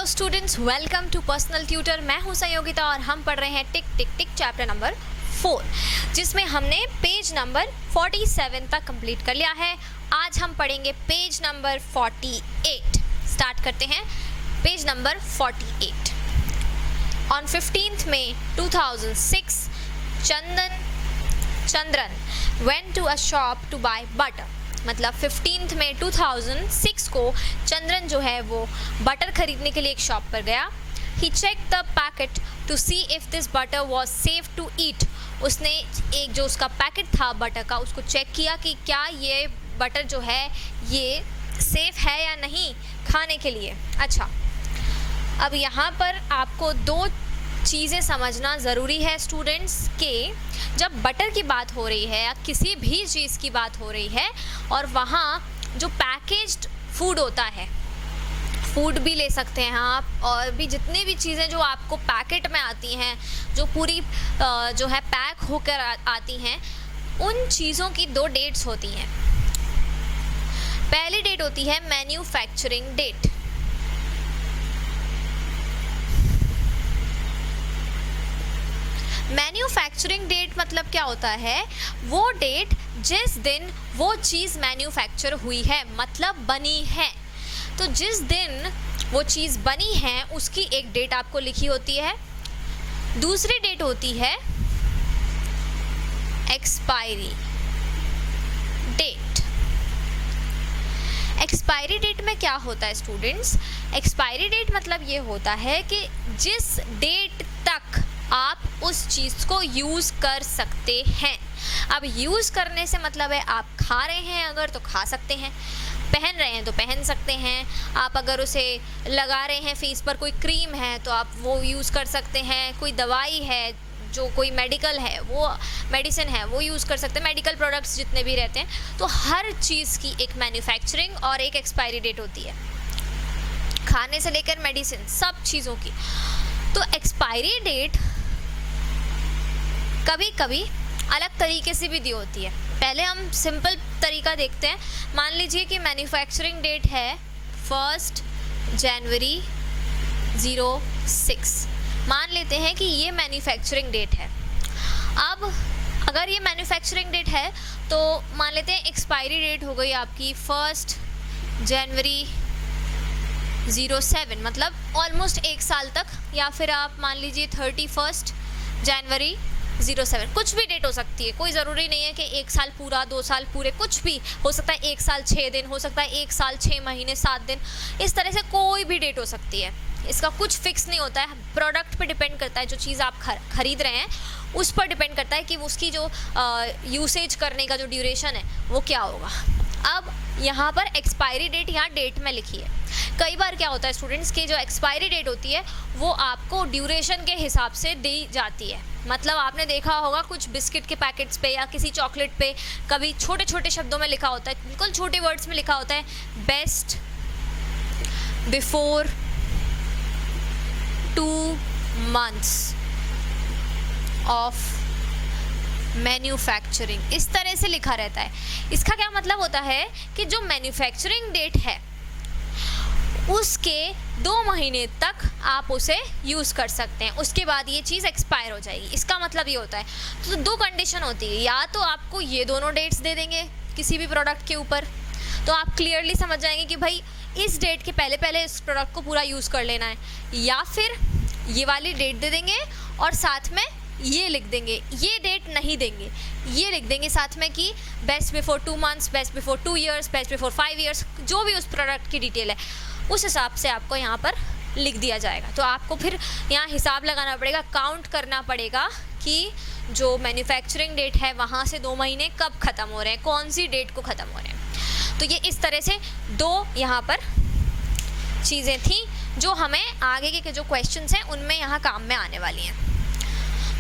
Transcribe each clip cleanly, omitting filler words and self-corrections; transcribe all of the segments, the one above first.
Students, welcome to personal tutor. मैं हूं संयोगिता और हम पढ़ रहे हैं टिक टिक टिक चैप्टर नंबर 4, जिसमें हमने पेज नंबर 47 तक कंप्लीट कर लिया है। आज हम पढ़ेंगे पेज नंबर 48। स्टार्ट करते हैं page number 48। On 15th May 2006 Chandran went to a shop to buy butter। मतलब 15th May 2006 को चंद्रन जो है वो बटर खरीदने के लिए एक शॉप पर गया। He checked the packet to see if this butter was safe to eat। उसने एक जो उसका पैकेट था बटर का उसको चेक किया कि क्या ये बटर जो है ये सेफ है या नहीं खाने के लिए। अच्छा, अब यहाँ पर आपको दो चीज़ें समझना ज़रूरी है स्टूडेंट्स के जब बटर की बात हो रही है या किसी भी चीज़ की बात हो रही है और वहाँ जो पैकेज्ड फूड होता है, फूड भी ले सकते हैं आप, और भी जितनी भी चीज़ें जो आपको पैकेट में आती हैं, जो पूरी जो है पैक होकर आती हैं, उन चीज़ों की दो डेट्स होती हैं। पहली डेट होती है मैन्युफैक्चरिंग डेट। मैन्युफैक्चरिंग डेट मतलब क्या होता है? वो डेट जिस दिन वो चीज़ मैन्युफैक्चर हुई है, मतलब बनी है। तो जिस दिन वो चीज़ बनी है उसकी एक डेट आपको लिखी होती है। दूसरी डेट होती है एक्सपायरी डेट। एक्सपायरी डेट में क्या होता है स्टूडेंट्स? एक्सपायरी डेट मतलब ये होता है कि जिस डेट तक आप उस चीज़ को यूज़ कर सकते हैं। अब यूज़ करने से मतलब है आप खा रहे हैं अगर तो खा सकते हैं, पहन रहे हैं तो पहन सकते हैं, आप अगर उसे लगा रहे हैं फेस पर, कोई क्रीम है तो आप वो यूज़ कर सकते हैं, कोई दवाई है जो कोई मेडिकल है, वो मेडिसिन है वो यूज़ कर सकते हैं, मेडिकल प्रोडक्ट्स जितने भी रहते हैं। तो हर चीज़ की एक मैन्युफैक्चरिंग और एक एक्सपायरी डेट होती है, खाने से लेकर मेडिसिन सब चीज़ों की। तो एक्सपायरी डेट कभी कभी अलग तरीके से भी दी होती है। पहले हम सिंपल तरीका देखते हैं। मान लीजिए कि मैन्युफैक्चरिंग डेट है 1 जनवरी 06। मान लेते हैं कि ये मैन्युफैक्चरिंग डेट है। अब अगर ये मैन्युफैक्चरिंग डेट है तो मान लेते हैं एक्सपायरी डेट हो गई आपकी 1 जनवरी 07, मतलब ऑलमोस्ट 1 साल तक, या फिर आप मान लीजिए 31 जनवरी 07। कुछ भी डेट हो सकती है, कोई ज़रूरी नहीं है कि 1 साल पूरा, 2 साल पूरे, कुछ भी हो सकता है। 1 साल 6 दिन हो सकता है, 1 साल 6 महीने 7 दिन, इस तरह से कोई भी डेट हो सकती है। इसका कुछ फिक्स नहीं होता है, प्रोडक्ट पे डिपेंड करता है। जो चीज़ आप खरीद रहे हैं उस पर डिपेंड करता है कि उसकी जो यूसेज करने का जो ड्यूरेशन है वो क्या होगा। अब यहाँ पर एक्सपायरी डेट यहाँ डेट में लिखी है। कई बार क्या होता है स्टूडेंट्स की जो एक्सपायरी डेट होती है वो आपको ड्यूरेशन के हिसाब से दी जाती है। मतलब आपने देखा होगा कुछ बिस्किट के पैकेट्स पे या किसी चॉकलेट पे कभी छोटे छोटे शब्दों में लिखा होता है, बिल्कुल छोटे वर्ड्स में लिखा होता है, best before 2 months of manufacturing, इस तरह से लिखा रहता है। इसका क्या मतलब होता है कि जो मैन्युफैक्चरिंग डेट है उसके 2 महीने तक आप उसे यूज़ कर सकते हैं, उसके बाद ये चीज़ एक्सपायर हो जाएगी। इसका मतलब ये होता है। तो 2 कंडीशन होती है, या तो आपको ये दोनों डेट्स दे देंगे किसी भी प्रोडक्ट के ऊपर, तो आप क्लियरली समझ जाएंगे कि भाई इस डेट के पहले पहले इस प्रोडक्ट को पूरा यूज़ कर लेना है, या फिर ये वाली डेट दे देंगे और साथ में ये लिख देंगे, ये डेट नहीं देंगे, ये लिख देंगे साथ में कि best before 2 months, best before 2 years, best before 5 years, जो भी उस प्रोडक्ट की डिटेल है उस हिसाब से आपको यहाँ पर लिख दिया जाएगा। तो आपको फिर यहाँ हिसाब लगाना पड़ेगा, काउंट करना पड़ेगा कि जो मैन्युफैक्चरिंग डेट है वहाँ से 2 महीने कब ख़त्म हो रहे हैं, कौन सी डेट को ख़त्म हो रहे हैं। तो ये इस तरह से 2 यहाँ पर चीज़ें थी जो हमें आगे के जो क्वेश्चंस हैं उनमें यहाँ काम में आने वाली हैं।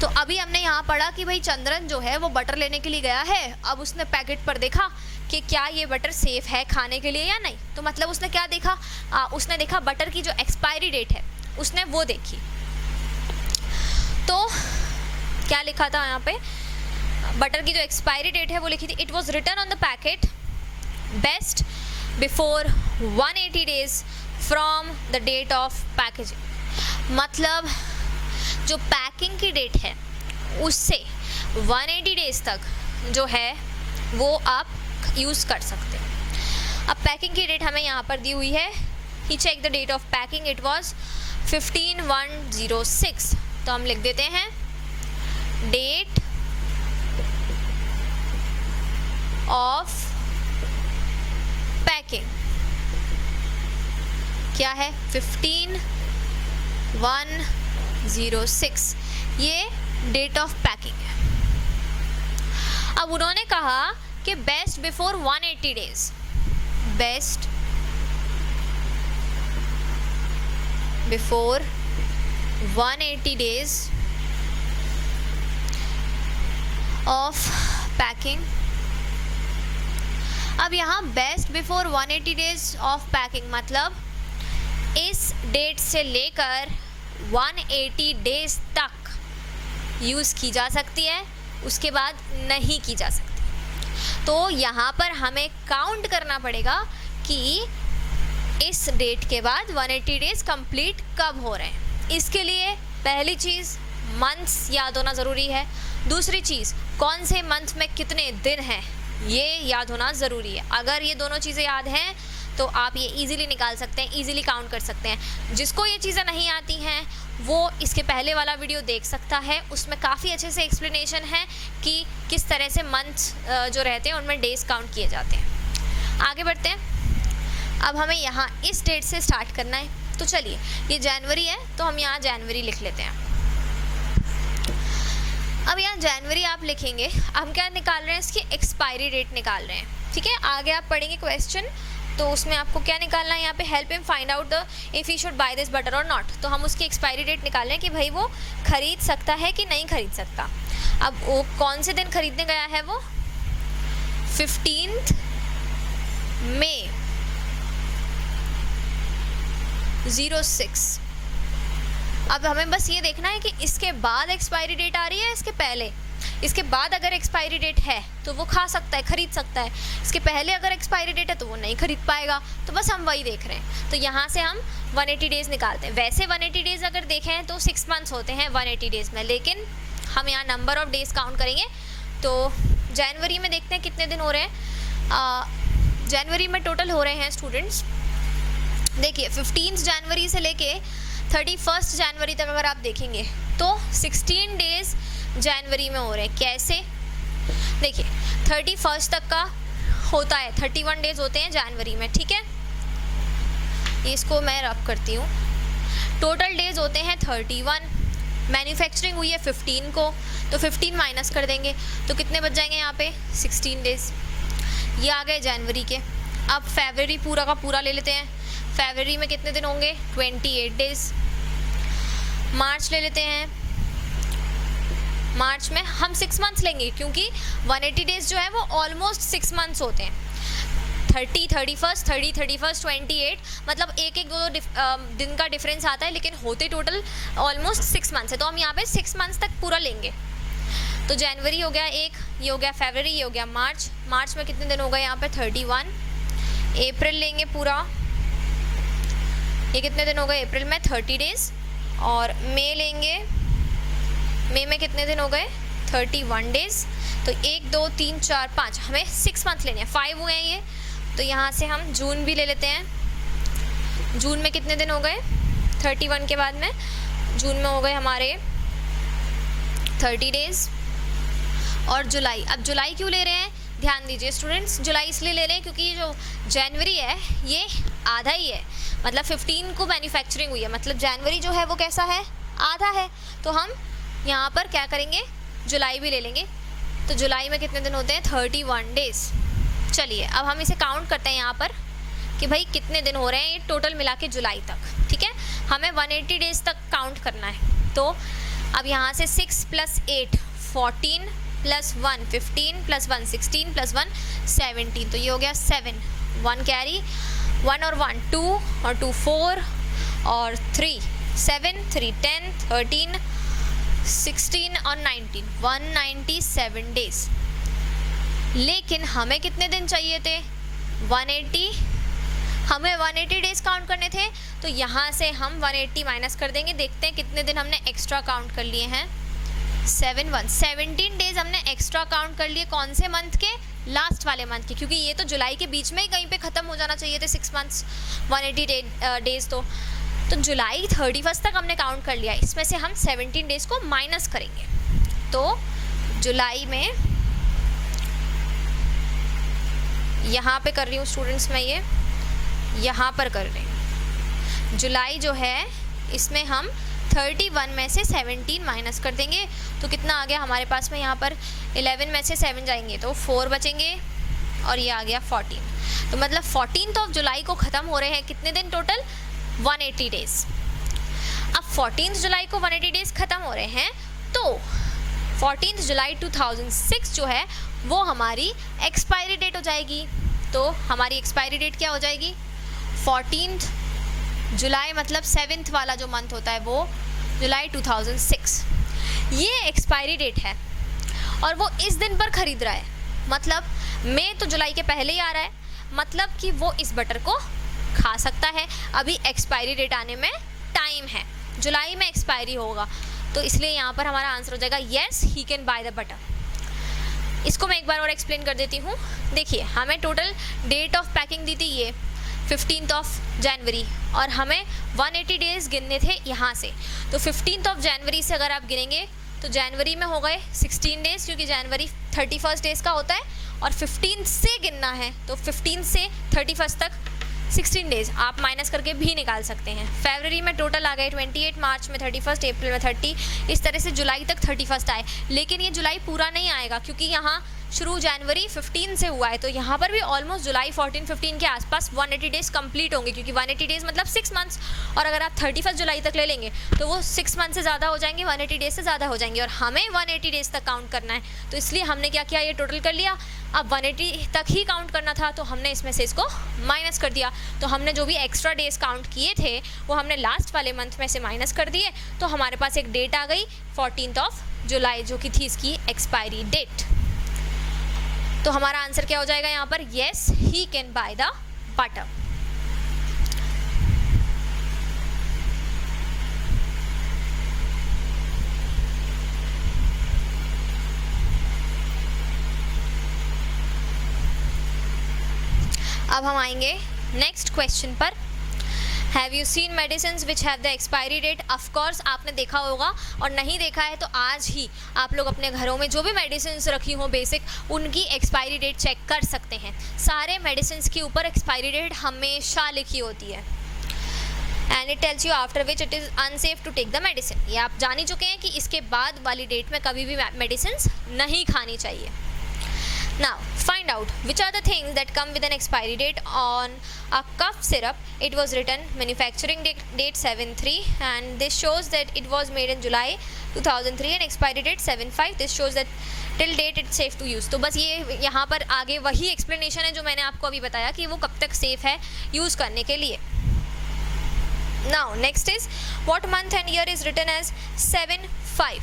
तो अभी हमने यहाँ पढ़ा कि भाई चंद्रन जो है वो बटर लेने के लिए गया है। अब उसने पैकेट पर देखा कि क्या ये बटर सेफ़ है खाने के लिए या नहीं। तो मतलब उसने क्या देखा? उसने देखा बटर की जो एक्सपायरी डेट है उसने वो देखी। तो क्या लिखा था यहाँ पे? बटर की जो एक्सपायरी डेट है वो लिखी थी, it was written on the packet best before 180 days from the date of packaging, मतलब जो पैकिंग की डेट है उससे 180 डेज तक जो है वो आप यूज़ कर सकते हैं। अब पैकिंग की डेट हमें यहाँ पर दी हुई है, he check the date of packing, it was 15/1/06, तो हम लिख देते हैं डेट ऑफ पैकिंग क्या है 15/1/06, ये डेट ऑफ पैकिंग है। अब उन्होंने कहा कि best before 180 days, best before 180 days of packing. अब यहाँ best before 180 days of packing मतलब इस डेट से लेकर 180 डेज तक यूज़ की जा सकती है, उसके बाद नहीं की जा सकती। तो यहाँ पर हमें काउंट करना पड़ेगा कि इस डेट के बाद 180 डेज कंप्लीट कब हो रहे हैं। इसके लिए पहली चीज़ मंथ्स याद होना ज़रूरी है, दूसरी चीज़ कौन से मंथ में कितने दिन हैं ये याद होना ज़रूरी है। अगर ये दोनों चीज़ें याद हैं तो आप ये इजीली निकाल सकते हैं, इजीली काउंट कर सकते हैं। जिसको ये चीज़ें नहीं आती हैं वो इसके पहले वाला वीडियो देख सकता है, उसमें काफ़ी अच्छे से एक्सप्लेनेशन है कि किस तरह से मंथ्स जो रहते हैं उनमें डेज काउंट किए जाते हैं। आगे बढ़ते हैं। अब हमें यहाँ इस डेट से स्टार्ट करना है, तो चलिए ये जनवरी है तो हम यहाँ जनवरी लिख लेते हैं। अब यहाँ जनवरी आप लिखेंगे, हम क्या निकाल रहे हैं, इसकी एक्सपायरी डेट निकाल रहे हैं, ठीक है। आगे आप पढ़ेंगे क्वेश्चन तो उसमें आपको क्या निकालना है, यहाँ पे help him find out the if he should by this butter और नॉट, तो हम उसकी एक्सपायरी डेट निकाल रहे हैं कि भाई वो ख़रीद सकता है कि नहीं ख़रीद सकता। अब वो कौन से दिन ख़रीदने गया है, वो 15 मई 06। अब हमें बस ये देखना है कि इसके बाद एक्सपायरी डेट आ रही है, इसके पहले। इसके बाद अगर एक्सपायरी डेट है तो वो खा सकता है, ख़रीद सकता है। इसके पहले अगर एक्सपायरी डेट है तो वो नहीं खरीद पाएगा, तो बस हम वही देख रहे हैं। तो यहाँ से हम 180 डेज़ निकालते हैं। वैसे 180 डेज़ अगर देखें तो 6 मंथ्स होते हैं 180 डेज़ में, लेकिन हम यहाँ नंबर ऑफ़ डेज़ काउंट करेंगे। तो जनवरी में देखते हैं कितने दिन हो रहे हैं। जनवरी में टोटल हो रहे हैं स्टूडेंट्स, देखिए 15 जनवरी से लेके 31 जनवरी तक अगर आप देखेंगे तो 16 डेज़ जनवरी में हो रहे हैं। कैसे, देखिए 31 तक का होता है, 31 डेज़ होते हैं जनवरी में, ठीक है। इसको मैं रब करती हूँ। टोटल डेज़ होते हैं 31, मैन्युफैक्चरिंग हुई है 15 को, तो 15 माइनस कर देंगे तो कितने बच जाएंगे यहाँ पे 16 डेज़। ये आ गए जनवरी के। अब फरवरी पूरा का पूरा ले लेते हैं। फरवरी में कितने दिन होंगे 28 डेज़। मार्च ले लेते हैं, मार्च में हम 6 मंथ्स लेंगे क्योंकि 180 डेज़ जो है वो ऑलमोस्ट 6 मंथ्स होते हैं। 30, 31, 30, 31, 28 मतलब एक एक दो दिन का डिफरेंस आता है, लेकिन होते टोटल ऑलमोस्ट 6 मंथ्स है। तो हम यहाँ पे 6 मंथ्स तक पूरा लेंगे। तो जनवरी हो गया एक, ये हो गया फरवरी, ये हो गया मार्च। मार्च में कितने दिन हो गए यहाँ पे 31। अप्रैल लेंगे पूरा, ये कितने दिन हो गए अप्रैल में 30 डेज़। और मई लेंगे, मई में कितने दिन हो गए 31 डेज़। तो 1, 2, 3, 4, 5 हमें 6 मंथ लेने हैं, 5 हुए हैं ये। तो यहाँ से हम जून भी ले लेते हैं। जून में कितने दिन हो गए 31 के बाद में, जून में हो गए हमारे 30 डेज़। और जुलाई, अब जुलाई क्यों ले रहे हैं, ध्यान दीजिए स्टूडेंट्स, जुलाई इसलिए ले रहे हैं क्योंकि जो जनवरी है ये आधा ही है, मतलब 15 को मैन्युफैक्चरिंग हुई है, मतलब जनवरी जो है वो कैसा है, आधा है। तो हम यहाँ पर क्या करेंगे, जुलाई भी ले लेंगे। तो जुलाई में कितने दिन होते हैं 31 डेज़। चलिए अब हम इसे काउंट करते हैं यहाँ पर कि भाई कितने दिन हो रहे हैं ये टोटल मिला के जुलाई तक, ठीक है। हमें 180 डेज़ तक काउंट करना है। तो अब यहाँ से 6 + 8 14 + 1 15 + 1 16 + 1 17, तो ये हो गया 7, 1 कैरी, 1 और 1 2 और 2 4 और 3 7, 3 10 13 16 और 19 197 डेज़। लेकिन हमें कितने दिन चाहिए थे 180, हमें 180 डेज काउंट करने थे, तो यहाँ से हम 180 माइनस कर देंगे। देखते हैं कितने दिन हमने एक्स्ट्रा काउंट कर लिए हैं। 17 डेज हमने एक्स्ट्रा काउंट कर लिए। कौन से मंथ के? लास्ट वाले मंथ के, क्योंकि ये तो जुलाई के बीच में ही कहीं पे ख़त्म हो जाना चाहिए थे 6 मंथ्स 180 डेज। तो जुलाई 31 तक हमने काउंट कर लिया। इसमें से हम 17 डेज को माइनस करेंगे। तो जुलाई में यहाँ पे कर रही हूँ स्टूडेंट्स, मैं ये यहाँ पर कर रही हूँ। जुलाई जो है इसमें हम 31 में से 17 माइनस कर देंगे, तो कितना आ गया हमारे पास में? यहाँ पर 11 में से 7 जाएंगे तो 4 बचेंगे, और ये आ गया 14। तो मतलब 14 ऑफ जुलाई को ख़त्म हो रहे हैं कितने दिन टोटल? 180 डेज। अब 14 जुलाई को 180 डेज ख़त्म हो रहे हैं, तो 14 जुलाई 2006 जो है वो हमारी एक्सपायरी डेट हो जाएगी। तो हमारी एक्सपायरी डेट क्या हो जाएगी? 14 जुलाई मतलब 7th वाला जो मंथ होता है वो जुलाई 2006, ये एक्सपायरी डेट है। और वो इस दिन पर ख़रीद रहा है, मतलब मई तो जुलाई के पहले ही आ रहा है, मतलब कि वो इस बटर को खा सकता है। अभी एक्सपायरी डेट आने में टाइम है, जुलाई में एक्सपायरी होगा, तो इसलिए यहाँ पर हमारा आंसर हो जाएगा yes, he can buy the butter. इसको मैं एक बार और एक्सप्लेन कर देती हूँ। देखिए, हमें टोटल डेट ऑफ पैकिंग दी थी ये 15 जनवरी, और हमें 180 डेज़ गिनने थे यहाँ से। तो 15 जनवरी से अगर आप गिनेंगे तो जनवरी में हो गए 16 डेज़, क्योंकि जनवरी 31 डेज़ का होता है, और 15 से गिनना है, तो 15 से 31 तक 16 डेज़ आप माइनस करके भी निकाल सकते हैं। फरवरी में टोटल आ गए 28, मार्च में 31, अप्रैल में 30, इस तरह से जुलाई तक 31 आए। लेकिन ये जुलाई पूरा नहीं आएगा, क्योंकि यहाँ शुरू जनवरी 15 से हुआ है, तो यहाँ पर भी ऑलमोस्ट जुलाई 14-15 के आसपास 180 डेज़ कंप्लीट होंगे, क्योंकि 180 डेज़ मतलब 6 मंथ्स, और अगर आप 31 जुलाई तक ले लेंगे तो वो 6 मंथ से ज़्यादा हो जाएंगे, 180 डेज़ से ज़्यादा हो जाएंगे, और हमें 180 डेज़ तक काउंट करना है। तो इसलिए हमने क्या किया, ये टोटल कर लिया। अब 180 तक ही काउंट करना था, तो हमने इसमें से इसको माइनस कर दिया। तो हमने जो भी एक्स्ट्रा डेज़ काउंट किए थे वो हमने लास्ट वाले मंथ में से माइनस कर दिए, तो हमारे पास एक डेट आ गई 14 जुलाई, जो कि थी इसकी एक्सपायरी डेट। तो हमारा आंसर क्या हो जाएगा यहाँ पर? Yes, he can buy the butter. अब हम आएंगे नेक्स्ट क्वेश्चन पर। Have you seen medicines which have the expiry date? Of course आपने देखा होगा, और नहीं देखा है तो आज ही आप लोग अपने घरों में जो भी मेडिसिन्स रखी हो बेसिक, उनकी एक्सपायरी डेट चेक कर सकते हैं। सारे मेडिसिन्स के ऊपर एक्सपायरी डेट हमेशा लिखी होती है, and it tells you after which it is unsafe to take the medicine. ये आप जान ही चुके हैं कि इसके बाद वाली डेट में कभी भी मेडिसिन्स नहीं खानी चाहिए। Now, find out which are the things that come with an expiry date on a cough syrup. It was written manufacturing date 7/3, and this shows that it was made in July 2003, and expiry date 7/5. This shows that till date it's safe to use. तो बस ये यहाँ पर आगे वही explanation है जो मैंने आपको अभी बताया कि वो कब तक safe है यूज़ करने के लिए। Now, next is what month and year is written as 7/5.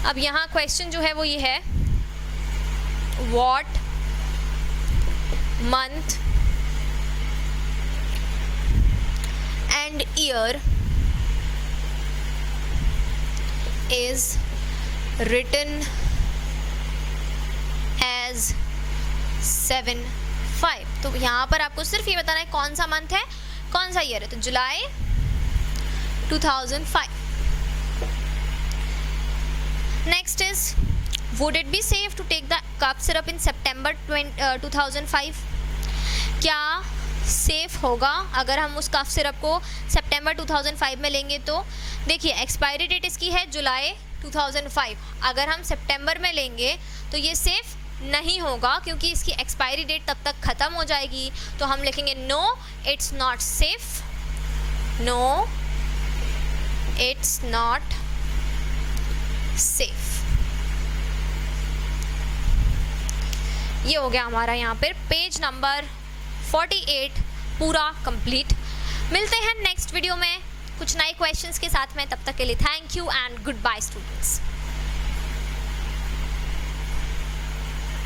अब यहाँ question जो है वो ये है, what month and year is written as 7/5? तो यहाँ पर आपको सिर्फ ये बताना है कौन सा मंथ है, कौन सा ईयर है। तो जुलाई 2005। Next is would it be safe to take the cough syrup in September 2005? क्या सेफ़ होगा अगर हम उस कफ सिरप को सितंबर 2005 में लेंगे? तो देखिए, एक्सपायरी डेट इसकी है जुलाई 2005। अगर हम सितंबर में लेंगे तो ये सेफ़ नहीं होगा, क्योंकक्योंकि इसकी एक्सपायरी डेट तब तक ख़त्म हो जाएगी। तो हम लिखेंगे no, it's not safe, no it's not safe. ये हो गया हमारा यहाँ पर पेज नंबर 48 पूरा कंप्लीट। मिलते हैं नेक्स्ट वीडियो में कुछ नए क्वेश्चंस के साथ में। तब तक के लिए thank you and goodbye students.